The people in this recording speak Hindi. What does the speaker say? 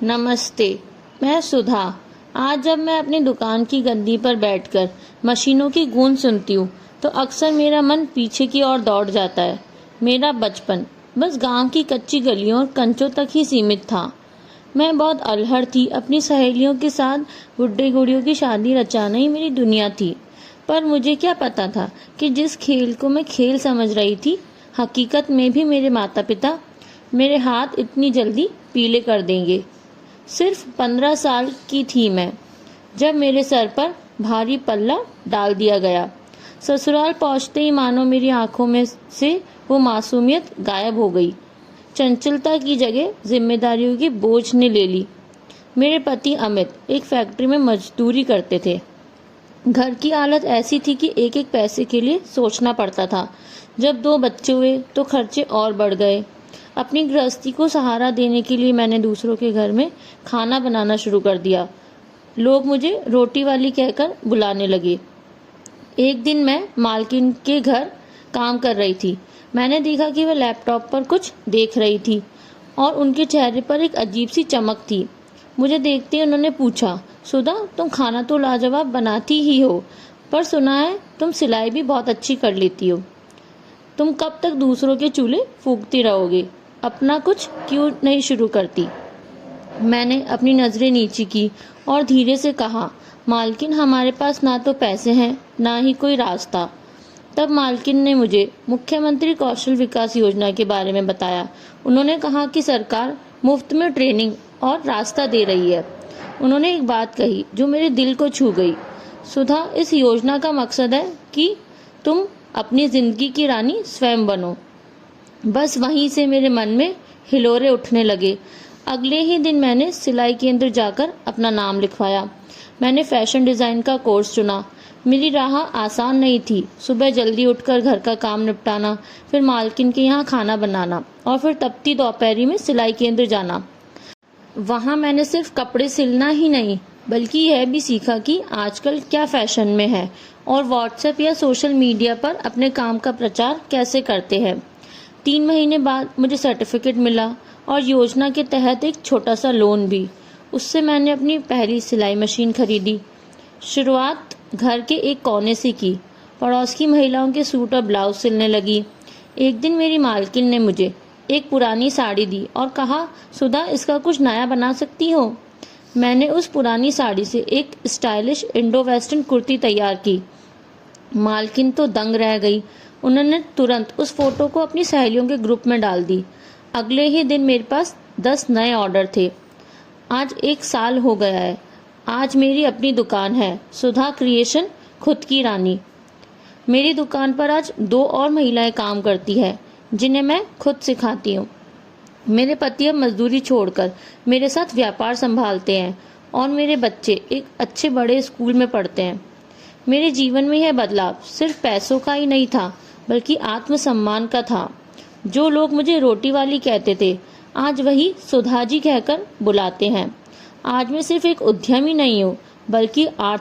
नमस्ते, मैं सुधा। आज जब मैं अपनी दुकान की गद्दी पर बैठकर मशीनों की गूंज सुनती हूँ तो अक्सर मेरा मन पीछे की ओर दौड़ जाता है। मेरा बचपन बस गांव की कच्ची गलियों और कंचों तक ही सीमित था। मैं बहुत अल्हड़ थी, अपनी सहेलियों के साथ गुड्डे गुड़ियों की शादी रचाना ही मेरी दुनिया थी। पर मुझे क्या पता था कि जिस खेल को मैं खेल समझ रही थी, हकीकत में भी मेरे माता पिता मेरे हाथ इतनी जल्दी पीले कर देंगे। सिर्फ 15 साल की थी मैं जब मेरे सर पर भारी पल्ला डाल दिया गया। ससुराल पहुंचते ही मानो मेरी आंखों में से वो मासूमियत गायब हो गई। चंचलता की जगह जिम्मेदारियों की बोझ ने ले ली। मेरे पति अमित एक फैक्ट्री में मजदूरी करते थे। घर की हालत ऐसी थी कि एक एक पैसे के लिए सोचना पड़ता था। जब 2 बच्चे हुए तो खर्चे और बढ़ गए। अपनी गृहस्थी को सहारा देने के लिए मैंने दूसरों के घर में खाना बनाना शुरू कर दिया। लोग मुझे रोटी वाली कहकर बुलाने लगे। एक दिन मैं मालकिन के घर काम कर रही थी। मैंने देखा कि वह लैपटॉप पर कुछ देख रही थी और उनके चेहरे पर एक अजीब सी चमक थी। मुझे देखते ही उन्होंने पूछा, सुधा, तुम खाना तो लाजवाब बनाती ही हो, पर सुना है तुम सिलाई भी बहुत अच्छी कर लेती हो। तुम कब तक दूसरों के चूल्हे फूंकती रहोगे? अपना कुछ क्यों नहीं शुरू करती? मैंने अपनी नज़रें नीची की और धीरे से कहा, मालकिन, हमारे पास ना तो पैसे हैं ना ही कोई रास्ता। तब मालकिन ने मुझे मुख्यमंत्री कौशल विकास योजना के बारे में बताया। उन्होंने कहा कि सरकार मुफ्त में ट्रेनिंग और रास्ता दे रही है। उन्होंने एक बात कही जो मेरे दिल को छू गई, सुधा, इस योजना का मकसद है कि तुम अपनी जिंदगी की रानी स्वयं बनो। बस वहीं से मेरे मन में हिलोरे उठने लगे। अगले ही दिन मैंने सिलाई केंद्र जाकर अपना नाम लिखवाया। मैंने फैशन डिज़ाइन का कोर्स चुना। मेरी राह आसान नहीं थी। सुबह जल्दी उठकर घर का काम निपटाना, फिर मालकिन के यहाँ खाना बनाना और फिर तपती दोपहरी में सिलाई केंद्र जाना। वहाँ मैंने सिर्फ कपड़े सिलना ही नहीं बल्कि यह भी सीखा कि आजकल क्या फैशन में है और व्हाट्सएप या सोशल मीडिया पर अपने काम का प्रचार कैसे करते हैं। 3 महीने बाद मुझे सर्टिफिकेट मिला और योजना के तहत एक छोटा सा लोन भी। उससे मैंने अपनी पहली सिलाई मशीन खरीदी। शुरुआत घर के एक कोने से की। पड़ोस की महिलाओं के सूट और ब्लाउज सिलने लगी। एक दिन मेरी मालकिन ने मुझे एक पुरानी साड़ी दी और कहा, सुधा, इसका कुछ नया बना सकती हो। मैंने उस पुरानी साड़ी से एक स्टाइलिश इंडो वेस्टर्न कुर्ती तैयार की। मालकिन तो दंग रह गई। उन्होंने तुरंत उस फोटो को अपनी सहेलियों के ग्रुप में डाल दी। अगले ही दिन मेरे पास 10 नए ऑर्डर थे। आज 1 साल हो गया है। आज मेरी अपनी दुकान है, सुधा क्रिएशन, खुद की रानी। मेरी दुकान पर आज 2 और महिलाएं काम करती है जिन्हें मैं खुद सिखाती हूँ। मेरे पति अब मजदूरी छोड़कर मेरे साथ व्यापार संभालते हैं और मेरे बच्चे एक अच्छे बड़े स्कूल में पढ़ते हैं। मेरे जीवन में यह बदलाव सिर्फ पैसों का ही नहीं था बल्कि आत्मसम्मान का था। जो लोग मुझे रोटी वाली कहते थे, आज वही सुधा जी कहकर बुलाते हैं। आज मैं सिर्फ एक उद्यमी नहीं हूँ बल्कि